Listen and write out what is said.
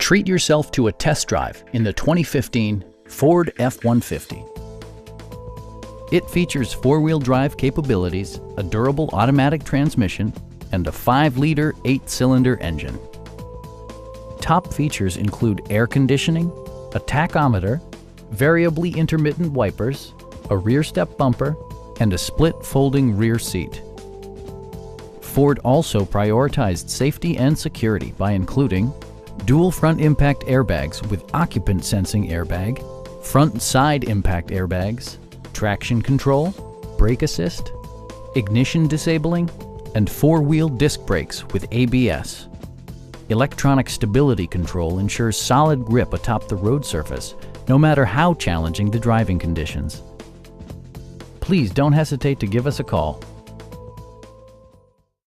Treat yourself to a test drive in the 2015 Ford F-150. It features four-wheel drive capabilities, a durable automatic transmission, and a 5-liter 8-cylinder engine. Top features include air conditioning, a tachometer, variably intermittent wipers, a rear step bumper, and a split folding rear seat. Ford also prioritized safety and security by including dual front impact airbags with occupant sensing airbag, front and side impact airbags, traction control, brake assist, ignition disabling, and four-wheel disc brakes with ABS. Electronic stability control ensures solid grip atop the road surface, no matter how challenging the driving conditions. Please don't hesitate to give us a call.